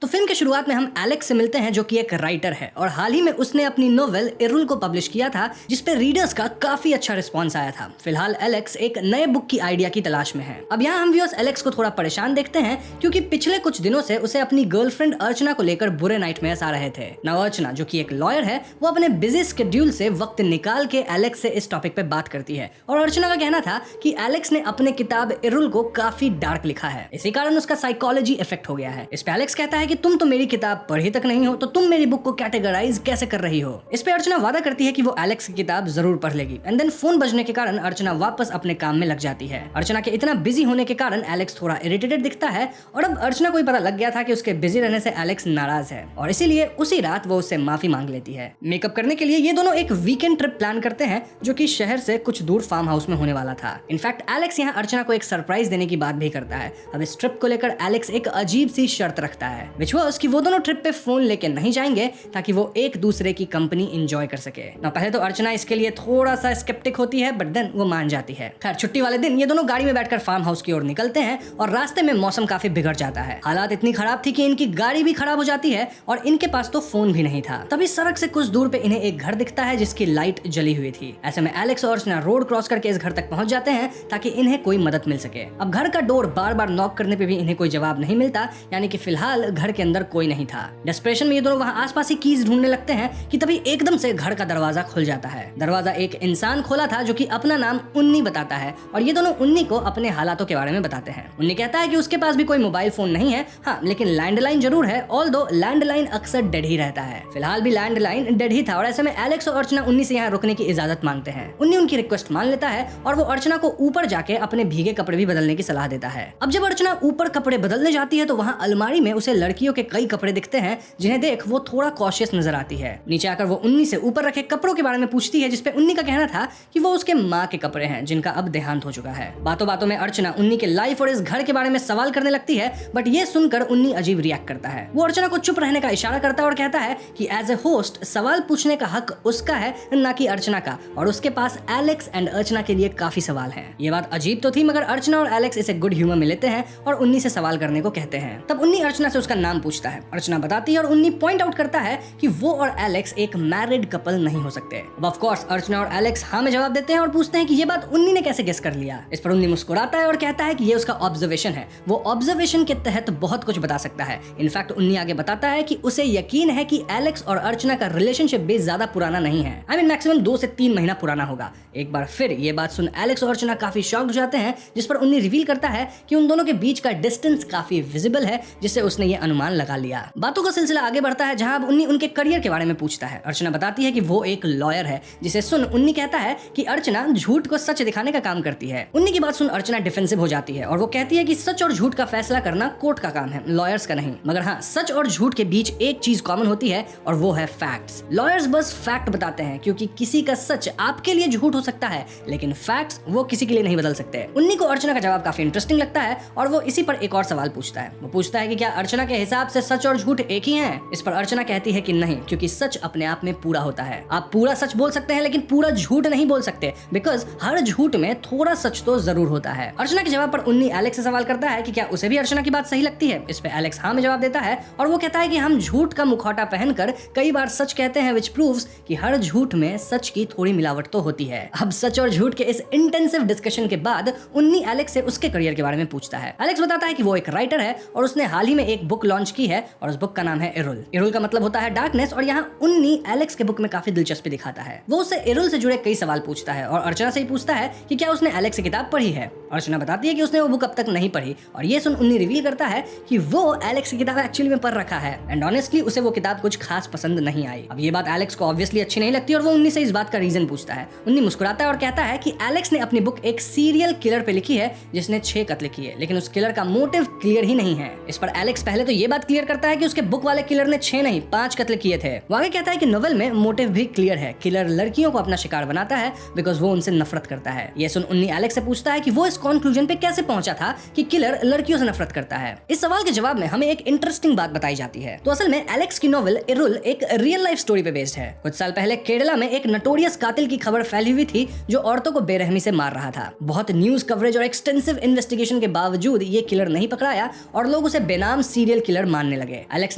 तो फिल्म के शुरुआत में हम एलेक्स से मिलते हैं जो कि एक राइटर है और हाल ही में उसने अपनी नोवेल इरुल को पब्लिश किया था जिसपे रीडर्स का काफी अच्छा रिस्पांस आया था। फिलहाल एलेक्स एक नए बुक की आइडिया की तलाश में है। अब यहाँ हम व्यूअर्स एलेक्स को थोड़ा परेशान देखते हैं क्योंकि पिछले कुछ दिनों से उसे अपनी गर्लफ्रेंड अर्चना को लेकर बुरे नाइटमेयर्स आ रहे थे। नाउ अर्चना जो कि एक लॉयर है वो अपने बिजी शेड्यूल से वक्त निकाल के एलेक्स से इस टॉपिक पे बात करती है और अर्चना का कहना था कि एलेक्स ने अपने किताब इरुल को काफी डार्क लिखा है, इसी कारण उसका साइकोलॉजी इफेक्ट हो गया है। इस पे एलेक्स कहता है कि तुम तो मेरी किताब पढ़ी तक नहीं हो तो तुम मेरी बुक को कैटेगराइज कैसे कर रही हो। इस पे अर्चना वादा करती है कि वो एलेक्स की किताब जरूर पढ़ लेगी एंड देन फोन बजने के कारण अर्चना वापस अपने काम में लग जाती है। अर्चना के इतना बिजी होने के कारण एलेक्स थोड़ा इरिटेटेड दिखता है और अब अर्चना को भी पता लग गया था कि उसके बिजी रहने से एलेक्स नाराज है और इसीलिए उसी रात वो उससे माफी मांग लेती है। मेकअप करने के लिए ये दोनों एक वीकेंड ट्रिप प्लान करते हैं जो कि शहर से कुछ दूर फार्म हाउस में होने वाला था। इनफैक्ट एलेक्स यहाँ अर्चना को एक सरप्राइज देने की बात भी करता है। अब इस ट्रिप को लेकर एलेक्स एक अजीब सी शर्त रखता है विच वाज कि वो दोनों ट्रिप पे फोन लेके नहीं जाएंगे ताकि वो एक दूसरे की कंपनी एंजॉय कर सके। ना पहले तो अर्चना इसके लिए थोड़ा सा स्केप्टिक होती है बट देन वो मान जाती है। खैर छुट्टी वाले दिन ये दोनों गाड़ी में बैठकर फार्म हाउस की ओर निकलते हैं और रास्ते में मौसम काफी बिगड़ जाता है। हालात इतनी खराब थी कि इनकी गाड़ी भी खराब हो जाती है और इनके पास तो फोन भी नहीं था। तभी सड़क से कुछ दूर पे इन्हें एक घर दिखता है जिसकी लाइट जली हुई थी। ऐसे में एलेक्स और अर्चना रोड क्रॉस करके इस घर तक पहुंच जाते हैं ताकि इन्हें कोई मदद मिल सके। अब घर का डोर बार बार नॉक करने पे भी इन्हें कोई जवाब नहीं मिलता, यानी कि फिलहाल घर के अंदर कोई नहीं था। डेस्परेशन में ये दोनों वहां आसपास ही कीज ढूंढने लगते हैं कि तभी एकदम से घर का दरवाजा खुल जाता है। दरवाजा एक इंसान खोला था जो कि अपना नाम उन्नी बताता है और ये दोनों उन्नी को अपने हालातों के बारे में बताते हैं। उन्नी कहता है कि उसके पास भी कोई मोबाइल फोन नहीं है, हाँ लेकिन लैंडलाइन जरूर है, ऑल्दो लैंडलाइन अक्सर डेड ही रहता है। फिलहाल भी लैंडलाइन डेड ही था और ऐसे में एलेक्स और अर्चना उन्नी से यहाँ रुकने की इजाजत मांगते हैं। उन्नी उनकी रिक्वेस्ट मान लेता है और वो अर्चना को ऊपर जाके अपने भीगे कपड़े भी बदलने की सलाह देता है। अब जब अर्चना ऊपर कपड़े बदलने जाती है तो वहाँ अलमारी में उसे लड़कियों के कई कपड़े दिखते हैं जिन्हें देख वो थोड़ा कॉशियस नजर आती है। नीचे आकर वो उन्नी से ऊपर रखे कपड़ों के बारे में पूछती है जिसपे उन्नी का कहना था कि वो उसके माँ के कपड़े हैं जिनका अब देहांत हो चुका है। बातों बातों में अर्चना उन्नी के लाइफ और इस घर के बारे में सवाल करने लगती है बट ये सुनकर उन्नी अजीब रिएक्ट करता है। वो अर्चना को चुप रहने का इशारा करता है और कहता है कि एज ए होस्ट सवाल पूछने का हक उसका है ना कि अर्चना का, और उसके पास एलेक्स एंड अर्चना के लिए काफी सवाल हैं। ये बात अजीब तो थी मगर अर्चना और एलेक्स इसे गुड ह्यूमर में लेते हैं और उन्नी से सवाल करने को कहते हैं। तब उन्नी अर्चना से उसका नाम पूछता है। अर्चना बताती है और उन्नी पॉइंट आउट करता है कि वो और एलेक्स एक मैरिड कपल नहीं हो सकते। ऑफ कोर्स अर्चना और एलेक्स हाँ में जवाब देते हैं और पूछते हैं कि ये बात उन्नी ने कैसे गेस कर लिया। इस पर उन्नी मुस्कुराता है और कहता है कि ये उसका ऑब्जर्वेशन है, वो ऑब्जर्वेशन के तहत बहुत कुछ बता सकता है। इनफैक्ट उन्नी आगे बताता है कि उसे यकीन है कि एलेक्स और अर्चना का रिलेशनशिप भी ज्यादा पुराना नहीं है, आई मीन मैक्सिमम 2 से 3 महीना पुराना होगा। एक बार फिर ये बात सुन एलेक्स और अर्चना काफी शॉक्ड हो जाते हैं जिस पर उन्नी रिवील करता है कि उन दोनों के बीच का डिस्टेंस काफी विजिबल है जिससे उसने ये अनुमान लगा लिया। बातों का सिलसिला आगे बढ़ता है जहां अब उन्नी उनके करियर के बारे में पूछता है। अर्चना बताती है कि वो एक लॉयर है, जिसे सुन उन्नी कहता है कि अर्चना झूठ को सच दिखाने का काम करती है। उन्नी की बात सुन अर्चना डिफेंसिव हो जाती है और वो कहती है कि सच और झूठ का फैसला करना कोर्ट का काम है, लॉयर्स का नहीं। मगर हाँ, सच और झूठ के बीच एक चीज कॉमन होती है और वो है फैक्ट्स। लॉयर्स बस फैक्ट बताते हैं क्योंकि किसी का सच आपके लिए झूठ हो सकता है लेकिन फैक्ट्स वो किसी के लिए नहीं बदल सकते। उन्नी को अर्चना का जवाब काफी इंटरेस्टिंग लगता है और वो इसी पर एक और सवाल पूछता है। वो पूछता है कि क्या अर्चना के हिसाब से सच और झूठ एक ही हैं? इस पर अर्चना कहती है कि नहीं, क्योंकि सच अपने आप में पूरा होता है। आप पूरा सच बोल सकते हैं लेकिन पूरा झूठ नहीं बोल सकते बिकॉज हर झूठ में थोड़ा सच तो जरूर होता है। अर्चना के जवाब पर उन्नी एलेक्स से सवाल करता है कि क्या उसे भी अर्चना की बात सही लगती है। इस पे एलेक्स हाँ में जवाब देता है और वो कहता है कि हम झूठ का मुखौटा पहनकर कई बार सच कहते हैं विच प्रूव्स कि हर झूठ में सच की थोड़ी मिलावट तो होती है। अब सच और झूठ के इस इंटेंसिव डिस्कशन के बाद उन्नी एलेक्स से उसके करियर के बारे में पूछता है। एलेक्स बताता है कि वो एक राइटर है और उसने हाल ही में एक बुक लॉन्च की है और उस बुक का नाम है इरुल। इरुल का मतलब होता है डार्कनेस और यहाँ उन्नी एलेक्स के बुक में काफी दिलचस्पी दिखाता है। वो उससे इरुल से जुड़े कई सवाल पूछता है और अर्चना से ही पूछता है कि क्या उसने एलेक्स की किताब पढ़ी है। अर्चना बताती है कि उसने वो बुक अब तक नहीं पढ़ी और ये सुन उन्नी रिवील करता है कि वो एलेक्स की किताब एक्चुअली में पढ़ रखा है एंड ऑनेस्टली उसे वो किताब कुछ खास पसंद नहीं आई। अब ये बात एलेक्स को ऑब्वियसली अच्छी नहीं लगती और वो उन्नी से इस बात का रीजन पूछता है। उन्नी मुस्कुराता है और कहता है कि एलेक्स ने अपनी बुक एक सीरियल किलर पे लिखी है जिसने 6 कत्ल किए लेकिन उस किलर का मोटिव क्लियर ही नहीं है। इस पर एलेक्स पहले तो ये बात क्लियर करता है कि उसके बुक वाले किलर ने 6 नहीं 5 कत्ल किए थे। वो आगे कहता है कि नोवेल में मोटिव भी क्लियर है, किलर लड़कियों को अपना शिकार बनाता है बिकॉज वो उनसे नफरत करता है। ये सुन उन्नी एलेक्स से पूछता है कि वो इस कंक्लूजन पे कैसे पहुंचा था कि किलर लड़कियों से नफरत करता है। इस सवाल के जवाब में हमें एक इंटरेस्टिंग बात बताई जाती है। तो असल में एलेक्स की नोवेल इरुल एक रियल लाइफ स्टोरी पे बेस्ड है। कुछ साल पहले केरला में एक नटोरियस कातिल की खबर फैली हुई थी जो औरतों को बेरहमी से मार रहा था। बहुत न्यूज कवरेज और एक्सटेंसिव इन्वेस्टिगेशन के बावजूद ये किलर नहीं पकड़ाया और लोग उसे बेनाम सीरियल किलर मानने लगे। एलेक्स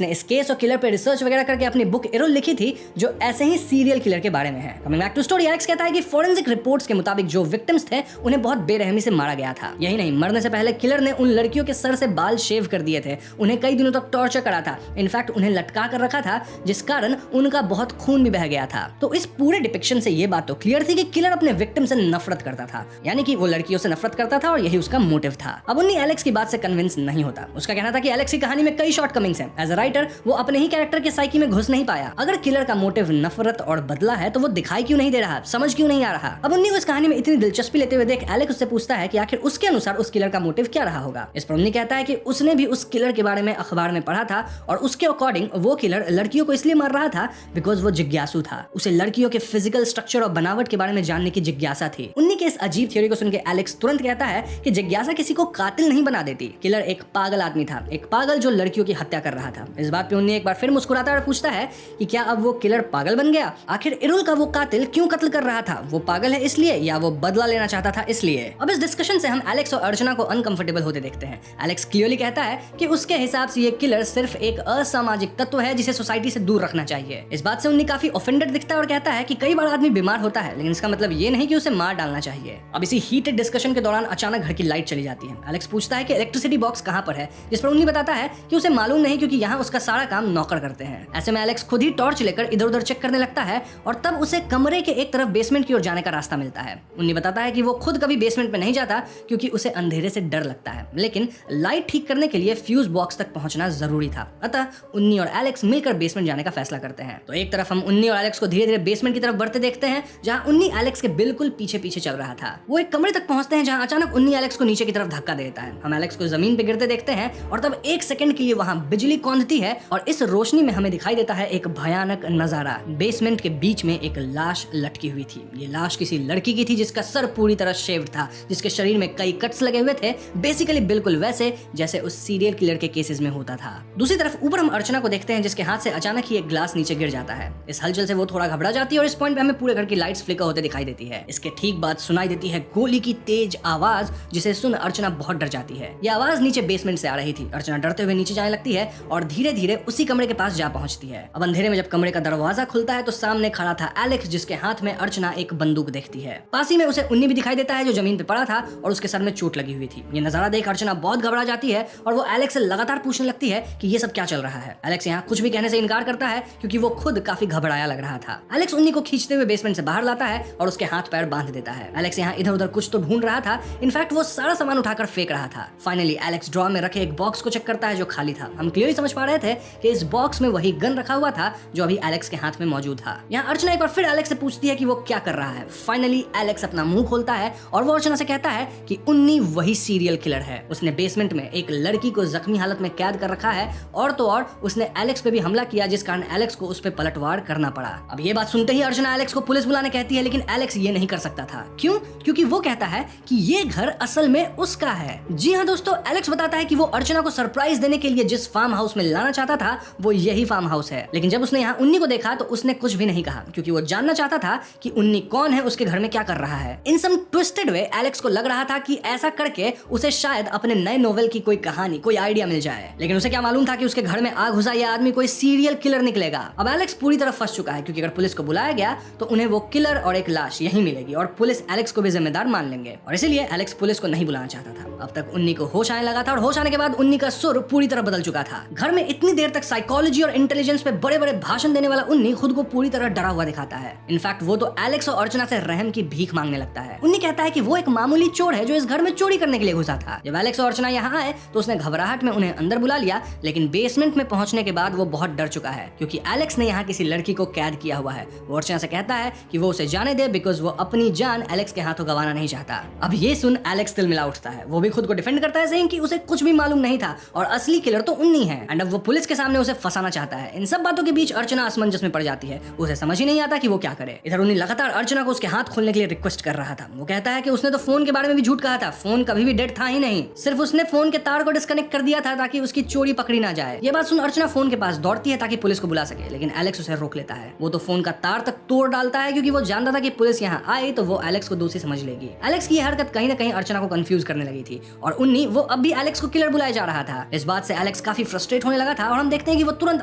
ने इस केस और किलर पे रिसर्च वगैरह करके अपनी बुक एरुल लिखी थी जो ऐसे ही सीरियल किलर के बारे में है। Coming back to story, Alex कहता है कि फोरेंसिक रिपोर्ट्स के मुताबिक जो विक्टिम्स थे उन्हें बहुत बेरहमी से मारा गया था। यही नहीं, मरने से पहले किलर ने उन लड़कियों के सर से बाल शेव कर दिए थे, उन्हें कई दिनों तक टॉर्चर करा था, इनफैक्ट उन्हें लटका कर रखा था जिस कारण उनका बहुत खून भी बह गया था। तो इस पूरे डिपिक्शन से ये बात तो क्लियर थी कि किलर अपने विक्टिम से नफरत करता था, यानी कि वो लड़कियों से नफरत करता था और यही उसका मोटिव था। अब उन्नी एलेक्स की बात से कन्विंस नहीं होता। उसका कहना था कि एलेक्स की कहानी में कई शॉर्टकमिंग्स हैं। एज अ राइटर वो अपने ही कैरेक्टर के साइकी में घुस नहीं पाया। अगर किलर का मोटिव नफरत और बदला है तो वो दिखाई क्यों नहीं दे रहा, समझ क्यों नहीं आ रहा। अब उन्नी को इस कहानी में इतनी दिलचस्पी लेते हुए देख एलेक्स उससे पूछता है कि आखिर उसके अनुसार उस किलर का मोटिव क्या रहा होगा। इस पर उन्नी कहता है कि उसने भी उस किलर के बारे में अखबार में पढ़ा था और उसके अकॉर्डिंग वो किलर लड़कियों को इसलिए मार रहा था बिकॉज वो जिज्ञासु था। उसे लड़कियों के फिजिकल स्ट्रक्चर और बनावट के बारे में जानने की जिज्ञासा थी। उन्नी के इस अजीब थ्योरी को सुनकर एलेक्स तुरंत कहता है कि जिज्ञासा किसी को कातिल नहीं बना देती। किलर एक पागल आदमी था, एक पागल जो लड़कियों की हत्या कर रहा था। इस बात पे उन्नी एक बार फिर मुस्कुराता है और पूछता है कि क्या अब वो किलर पागल बन गया। आखिर एरुल का वो कातिल क्यों कत्ल कर रहा था, वो पागल है इसलिए या वो बदला लेना चाहता था इसलिए। अब इस डिस्कशन से हम एलेक्स और अर्चना को अनकंफर्टेबल होते देखते हैं। एलेक्स क्लियरली कहता है कि उसके हिसाब से ये किलर सिर्फ एक असामाजिक तत्व है जिसे सोसाइटी से दूर रखना चाहिए। इस बात से उन्नी काफी ऑफेंडेड दिखता है और कहता है कि कई बार आदमी बीमार होता है लेकिन इसका मतलब ये नहीं कि उसे मार डालना चाहिए। अब इसी हीटेड डिस्कशन के दौरान अचानक घर की लाइट चली जाती है। एलेक्स पूछता है कि इलेक्ट्रिसिटी बॉक्स कहां पर है, जिस पर उन्नी बताता है कि उसे मालूम नहीं क्योंकि यहाँ उसका सारा काम नौकर करते हैं। ऐसे में एलेक्स खुद ही टॉर्च लेकर इधर उधर चेक करने लगता है और तब उसे कमरे के एक तरफ बेसमेंट की ओर जाने का रास्ता मिलता है। उन्नी बताता है कि वो खुद कभी बेसमेंट में नहीं जाता क्योंकि उसे अंधेरे से डर लगता है, लेकिन लाइट ठीक करने के लिए फ्यूज बॉक्स तक पहुंचना जरूरी था। अतः उन्नी और एलेक्स मिलकर बेसमेंट जाने का फैसला करते हैं। तो एक तरफ हम उन्नी और एलेक्स को धीरे धीरे बेसमेंट की तरफ बढ़ते देखते हैं जहां उन्नी एलेक्स के बिल्कुल पीछे पीछे चल रहा था। वो एक कमरे तक पहुंचते हैं जहां अचानक उन्नी एलेक्स को नीचे की तरफ धक्का देता है। हम एलेक्स को जमीन पे गिरते देखते हैं और तब एक सेकंड के लिए वहां बिजली कौंधती है और इस रोशनी में हमें दिखाई देता है एक भयानक नजारा। बेसमेंट के बीच में एक लाश लटकी हुई थी। ये लाश किसी लड़की की थी जिसका सर पूरी तरह शेव्ड था, जिसके शरीर में कई कट्स लगे हुए थे, बेसिकली बिल्कुल वैसे जैसे उस सीरियल किलर के केसेस में होता था। दूसरी तरफ ऊपर हम अर्चना को देखते हैं जिसके हाथ से अचानक ही एक ग्लास नीचे गिर जाता है। इस हलचल से वो थोड़ा घबरा जाती है और इस पॉइंट पे हमें पूरे घर की लाइट्स फ्लिकर होते दिखाई देती है। इसके ठीक बाद सुनाई देती है गोली की तेज आवाज जिसे सुन अर्चना बहुत डर जाती है। यह आवाज नीचे बेसमेंट से आ रही थी। अर्चना डरते हुए नीचे जाने लगती है और धीरे धीरे उसी कमरे के पास जा पहुंचती है। अब अंधेरे में जब कमरे का दरवाजा खुलता है तो सामने खड़ा था एलेक्स जिसके हाथ में अर्चना एक बंदूक देखती है। पास ही में उसे उन्नी भी दिखाई देता है जो जमीन पे पड़ा था और उसके सर में चोट लगी हुई थी। ये नजारा देख अर्चना बहुत घबरा जाती है और वो एलेक्स से लगातार पूछने लगती है कि ये सब क्या चल रहा है। एलेक्स यहाँ कुछ भी कहने से इनकार करता है क्योंकि वो खुद काफी घबराया लग रहा था। एलेक्स उन्नी को खींचते हुए बेसमेंट से बाहर लाता है और उसके हाथ पैर बांध देता है। एलेक्स यहाँ इधर उधर कुछ तो ढूंढ रहा था, इनफैक्ट वो सारा सामान उठाकर फेंक रहा था। फाइनली एलेक्स ड्रॉ में रखे एक बॉक्स को चेक करता है जो खाली था। हम क्लियरली समझ पा रहे थे कि इस बॉक्स में वही गन रखा हुआ था जो अभी एलेक्स के हाथ में मौजूद था। यहाँ अर्चना एक बार फिर एलेक्स से पूछती है कि वो क्या कर रहा है। फाइनली एलेक्स अपना मुंह खोलता है और वो अर्चना से कहता है कि उन्नी वही सीरियल किलर है। उसने बेसमेंट में एक लड़की को जख्मी हालत में कैद कर रखा है और तो और उसने एलेक्स पे भी हमला किया जिस कारण एलेक्स को उस पे पलटवार करना पड़ा। अब ये बात सुनते ही अर्चना एलेक्स को पुलिस बुलाने कहती है लेकिन एलेक्स ये नहीं कर सकता था। क्यों? क्योंकि वो कहता है कि ये घर असल में उसका है। जी हाँ दोस्तों, एलेक्स बताता है कि वो अर्चना को सरप्राइज देने के लिए जिस फार्म हाउस में लाना चाहता था वो यही फार्म हाउस है। लेकिन जब उसने यहाँ उन्नी को देखा तो उसने कुछ भी नहीं कहा क्योंकि वो जानना चाहता था कि उन्नी कौन है, उसके घर में क्या कर रहा है। इन सम ट्विस्टेड वे एलेक्स को लग रहा था कि ऐसा करके उसे शायद अपने नए नोवेल की कोई कहानी, कोई आइडिया मिल जाए। लेकिन उसे क्या मालूम था कि उसके घर में आग घुसा ये आदमी कोई सीरियल किलर निकलेगा। अब एलेक्स पूरी तरह फंस चुका है क्योंकि अगर पुलिस को बुलाया गया तो उन्हें वो किलर और एक लाश यही मिलेगी और पुलिस एलेक्स को भी जिम्मेदार मान लेंगे और इसीलिए एलेक्स पुलिस को नहीं बुलाना चाहता था। अब तक उन्नी को होश आने लगा था और होश आने के बाद उन्नी का सुर पूरी तरह बदल चुका था। घर में इतनी देर तक साइकोलॉजी और इंटेलिजेंस पे बड़े बड़े भाषण देने वाला उन्नी खुद को पूरी तरह डरा हुआ दिखाता है। इनफैक्ट वो तो एलेक्स और अर्चना से रहम की भीख मांगने लगता है। उन्नी कहता है कि वो एक मामूली चोर है जो इस घर में चोरी करने के लिए घुसा था। जब एलेक्स और अर्चना यहाँ आए तो उसने घबराहट में उन्हें अंदर बुला लिया, लेकिन बेसमेंट में पहुंचने के बाद वो बहुत डर चुका है क्योंकि एलेक्स ने यहाँ किसी लड़की को कैद किया हुआ है। वो अर्चना से कहता है कि वो उसे जाने दे बिकॉज वो अपनी जान एलेक्स के हाथों गंवाना नहीं चाहता। अब ये सुन एलेक्स तिल मिला उठता है। वो भी खुद को डिफेंड करता है सेइंग कि उसे कुछ भी मालूम नहीं था और असली किलर तो उन्नी है एंड अब वो पुलिस के सामने उसे फंसाना चाहता है। इन सब बातों के बीच अर्चना असमंजस में पड़ जाती है। उसे समझ ही नहीं आता कि वो क्या करे। इधर उन्नी लगातार अर्चना को उसके हाथ खोलने के लिए रिक्वेस्ट कर रहा था। वो कहता है कि उसने तो फोन के बारे में भी झूठ कहा था, फोन कभी भी डेड था ही नहीं, सिर्फ उसने फोन के तार को डिस्कनेक्ट कर दिया था ताकि उसकी चोरी पकड़ी ना जाए। ये बात सुन अर्चना फोन के पास दौड़ती है ताकि पुलिस को बुला सके, लेकिन एलेक्स उसे रोक लेता है। वो तो फोन का तार तक तोड़ डालता है क्योंकि वो जानता था कि पुलिस यहाँ आए तो वो एलेक्स को दोषी समझ लेगी। एलेक्स की यह हरकत कहीं ना कहीं अर्चना को कंफ्यूज करने लगी थी और उन्नी वो अब भी एलेक्स को किलर बुलाया जा रहा था। इस बात से एलेक्स काफी फ्रस्ट्रेट होने लगा था और हम देखते हैं कि वो तुरंत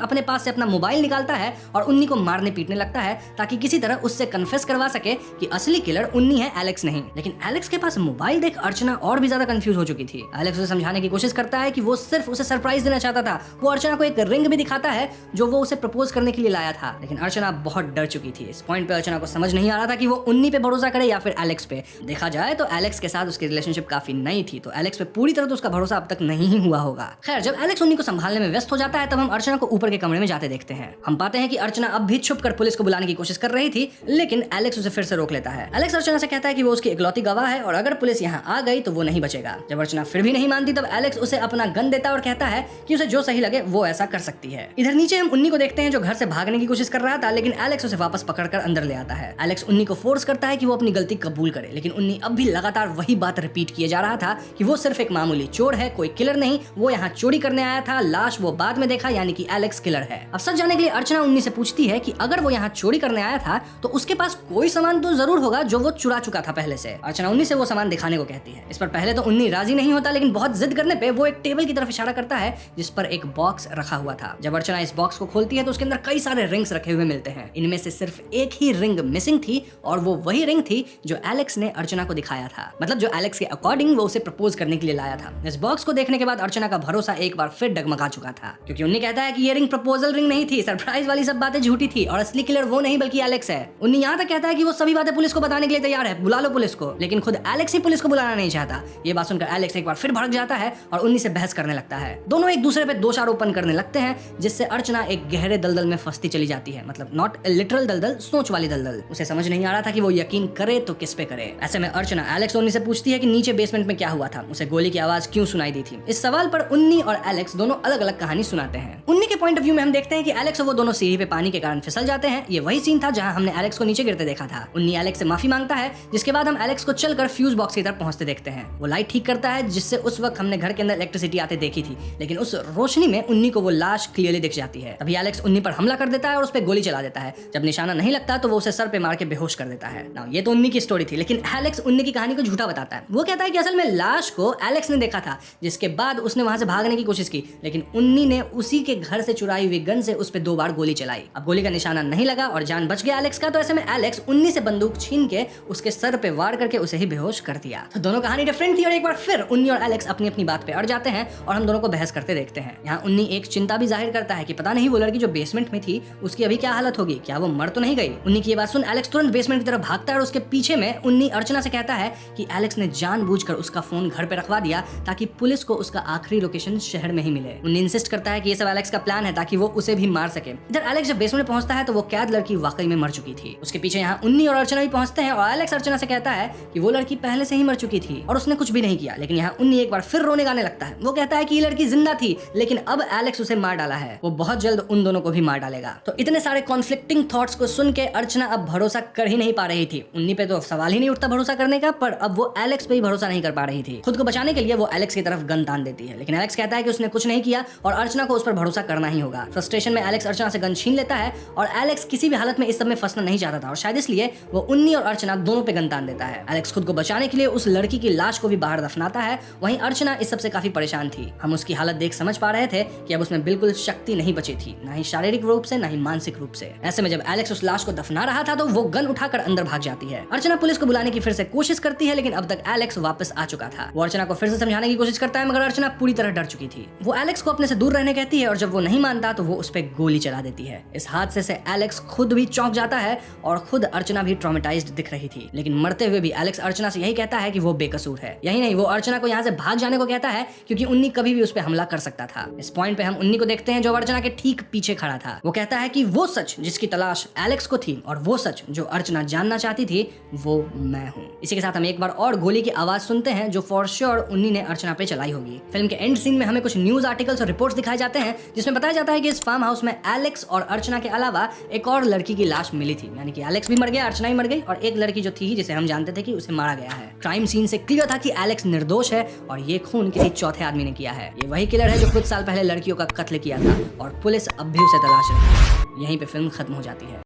अपने पास से अपना मोबाइल निकालता है और उन्नी को मारने पीटने लगता है ताकि किसी तरह उससे कन्फेस करवा सके कि असली किलर उन्नी है, एलेक्स नहीं। लेकिन एलेक्स के पास मोबाइल देख अर्चना और भी ज्यादा कंफ्यूज हो चुकी थी। एलेक्स उसे समझाने की कोशिश करता है कि वो सिर्फ उसे सरप्राइज देना चाहता था। वो अर्चना को एक रिंग भी दिखाता है जो वो उसे प्रपोज करने के लिए लाया था, लेकिन अर्चना बहुत डर चुकी थी। इस पॉइंट पे अर्चना को समझ नहीं आ रहा था कि वो उन्नी पे भरोसा करे या फिर एलेक्स पे। देखा जाए तो एलेक्स के साथ उसकी रिलेशनशिप काफी नई थी, तो एलेक्स पे पूरी तरह तो उसका भरोसा अब तक नहीं ही हुआ होगा। खैर, जब एलेक्स उन्नी को संभालने में व्यस्त हो जाता है तब हम अर्चना को ऊपर के कमरे में जाते देखते हैं। हम पाते हैं कि अर्चना अब भी छुप कर पुलिस को बुलाने की कोशिश कर रही थी, लेकिन एलेक्स उसे फिर से रोक लेता है। एलेक्स अर्चना से कहता है कि वो उसकी इकलौती गवाह है और अगर पुलिस यहाँ आ गई तो वो नहीं बचेगा। जब अर्चना फिर भी नहीं मानती तब एलेक्स उसे अपना गन देता है और कहता है कि उसे जो सही लगे वो ऐसा कर सकती है। इधर नीचे हम उन्नी को देखते हैं जो घर से भागने की कोशिश कर रहा था, लेकिन एलेक्स उसे वापस पकड़कर अंदर ले आता है। एलेक्स उन्नी को फोर्स करता है कि वो अपनी गलती कबूल करे, लेकिन उन्नी अब भी लगातार वही बात रिपीट किए जा रहा था कि वो सिर्फ एक मामूली चोर है, कोई किलर नहीं। वो यहाँ चोरी करने आया था, लाश वो बाद में देखा, यानी कि एलेक्स किलर है। अब सच जानने के लिए अर्चना उन्नी से पूछती है कि अगर वो यहाँ चोरी करने आया था तो उसके पास कोई सामान तो जरूर होगा जो वो चुरा चुका था पहले से। अर्चना उन्नी से वो सामान दिखाने को कहती है। इस पर पहले तो उन्नी राजी नहीं होता, लेकिन बहुत जिद करने पे वो एक टेबल की तरफ इशारा करता है जिस पर एक बॉक्स रखा हुआ था। जब अर्चना इस बॉक्स को खोलती है तो उसके अंदर कई सारे रिंग्स रखे हुए मिलते हैं। इनमें से सिर्फ एक ही रिंग मिसिंग थी और वो वही रिंग थी जो एलेक्स ने अर्चना को दिखाया था, मतलब जो एलेक्स के अकॉर्डिंग वो उसे प्रपोज करने के लिए लाया था। इस बॉक्स को देखने के बाद अर्चना का भरोसा एक बार फिर डगमगा चुका था, क्योंकि उन्नी कहता है कि ये रिंग प्रपोजल रिंग नहीं थी, सरप्राइज वाली सब बातें झूठी थी और असली किलर वो नहीं बल्कि एलेक्स है। उन्नी यहाँ तक कहता है कि वो सभी बातें पुलिस को बताने के लिए तैयार है, बुला लो पुलिस को, लेकिन खुद एलेक्स ही पुलिस को बुलाना नहीं चाहता। ये बात सुनकर एलेक्स एक बार फिर भड़क जाता है और उन्नी से बहस करने लगता है। दोनों एक दूसरे पे दोषारोपण करने लगते हैं, जिससे अर्चना एक गहरे दलदल में फंसती चली जाती है, मतलब नॉट लिटरल दलदल, सोच वाली दलदल। उसे समझ नहीं आ रहा था कि वो यकीन करे तो किस पे करे। ऐसे में अर्चना एलेक्स उन्नी से पूछती है कि नीचे बेसमेंट में क्या हुआ था, उसे गोली की आवाज क्यों सुनाई दी थी। इस सवाल पर उन्नी और एलेक्स दोनों अलग अलग कहानी सुनाते हैं। उन्नी के पॉइंट ऑफ व्यू में हम देखते हैं कि एलेक्स और वो दोनों सीढ़ी पे पानी के कारण फिसल जाते हैं। ये वही सीन था जहां हमने एलेक्स को नीचे गिरते देखा था। उन्नी एलेक्स से माफी मांगता है, जिसके बाद हम एलेक्स को चलकर फ्यूज बॉक्स की तरफ पहुंचते देखते हैं। वो लाइट ठीक करता है जिससे उस वक्त हमने घर के अंदर इलेक्ट्रिसिटी आते देखी थी, लेकिन उस रोशनी में उन्नी को वो लाश क्लियरली दिख जाती है। तभी एलेक्स उन्नी पर हमला कर देता है और उस पर गोली चला देता है। जब निशाना नहीं लगता तो वो उसे सर पे मार के बेहोश कर देता है। नाउ ये तो उन्नी की स्टोरी थी, लेकिन एलेक्स उन्नी की कहानी को झूठा बताता है। वो कहता है कि असल में लाश को एलेक्स ने देखा था, जिसके बाद उसने वहां से भागने की कोशिश की, लेकिन उन्नी ने उसी के घर से चुराई हुई गन से उस पे 2 बार गोली चलाई। अब गोली का निशाना नहीं लगा और जान बच गया एलेक्स का। तो ऐसे में एलेक्स उन्नी से बंदूक छीन के उसके सर पे वार करके उसे ही बेहोश कर दिया। तो दोनों कहानी डिफरेंट थी और एक बार फिर उन्नी और एलेक्स अपनी अपनी बात पे अड़ जाते हैं और हम दोनों को बहस करते देखते हैं। यहाँ उन्नी एक चिंता भी जाहिर करता है कि पता नहीं वो लड़की जो बेसमेंट में थी उसकी अभी क्या हालत होगी, क्या वो मर तो नहीं गई। उन्नी की ये बात सुन एलेक्स तुरंत बेसमेंट की तरफ भागता है और उसके पीछे में उन्नी अर्चना से कहता है कि एलेक्स ने जानबूझकर उसका फोन घर पे रखवा दिया ताकि पुलिस को उसका आखिरी लोकेशन शहर में ही मिले। उन्नी इंसिस्ट करता है कि ये सब एलेक्स का प्लान है ताकि वो उसे भी मार सके। इधर एलेक्स जब बेसमेंट पहुंचता है तो वो कैद लड़की वाकई में मर चुकी थी। उसके पीछे यहाँ उन्नी और अर्चना भी पहुंचते हैं और एलेक्स अर्चना से कहता है कि वो लड़की पहले से ही मर चुकी थी और उसने कुछ भी नहीं किया। लेकिन यहाँ उन्नी एक बार फिर रोने गाने लगता है। वो कहता है कि ये लड़की जिंदा थी, लेकिन अब एलेक्स उसे मार डाला है, वो बहुत जल्द उन दोनों को भी मार डालेगा। तो इतने सारे कॉन्फ्लिक्टिंग थॉट्स को सुन के अर्चना अब भरोसा कर ही नहीं पा रही थी। उन्नी पे तो सवाल ही नहीं उठता भरोसा करने का, पर अब वो एलेक्स पे ही भरोसा नहीं कर पा रही थी। खुद को बचाने के लिए वो एलेक्स की तरफ गन तान देती है, लेकिन एलेक्स कहता है कि उसने कुछ नहीं किया और अर्चना को उस पर भरोसा करना ही होगा। फ्रस्ट्रेशन में एलेक्स अर्चना से गन छीन लेता है और एलेक्स किसी भी हालत में इस सब में फंसना नहीं चाहता था और शायद इसलिए वो उन्नी और अर्चना दोनों पे गन तान देता है। एलेक्स खुद को बचाने के लिए उस लड़की की लाश को भी बाहर दफनाता है। वहीं अर्चना इस सबसे काफी परेशान थी। हम उसकी हालत देख समझ पा रहे थे कि अब उसमें बिल्कुल शक्ति नहीं बची थी, ना ही शारीरिक रूप से ना ही मानसिक रूप से। ऐसे में जब एलेक्स उस लाश को दफना रहा था तो वो गन उठाकर अंदर भाग जाती है। अर्चना पुलिस को बुलाने की फिर से कोशिश करती है, लेकिन अब तक एलेक्स वापस आ चुका था। वो अर्चना को फिर से समझाने की कोशिश करता है, मगर अर्चना पूरी तरह डर चुकी थी। वो एलेक्स को अपने से दूर रहने कहती है और जब वो नहीं मानता तो वो उस पर गोली चला देती है। इस हादसे से एलेक्स खुद भी चौंक जाता है और खुद अर्चना भी ट्रॉमेटाइज्ड दिख रही थी। लेकिन मरते हुए भी एलेक्स अर्चना से यही कहता है कि वो बेकसूर है। यही नहीं, वो अर्चना को यहाँ से भाग जाने को कहता है क्योंकि उन्नी कभी भी उस पर हमला कर सकता था। इस पॉइंट पे हम उन्नी को देखते हैं जो अर्चना के ठीक पीछे खड़ा था। वो कहता है कि वो सच जिसकी तलाश एलेक्स को थी और वो सच जो अर्चना जानना चाहती थी वो मैं हूँ। इसी के साथ हम एक बार और गोली की आवाज सुनते हैं जो फॉर श्योर उन्नी ने अर्चना पे चलाई होगी। फिल्म के एंड सीन में हमें कुछ न्यूज आर्टिकल्स और रिपोर्ट्स दिखाए जाते हैं जिसमें बताया जाता है कि इस फार्म हाउस में एलेक्स और अर्चना के अलावा एक और लड़की की लाश मिली थी, यानी कि एलेक्स भी मर गया, अर्चना भी मर गई और एक लड़की जो थी जिसे हम जानते थे कि उसे मारा गया है। क्राइम सीन से क्लियर था कि एलेक्स निर्दोष है और ये खून किसी चौथे आदमी ने किया है। ये वही किलर है जो कुछ साल पहले लड़कियों का कत्ल किया था और पुलिस अब भी उसे तलाश रही है। यहीं पे फिल्म खत्म हो जाती है।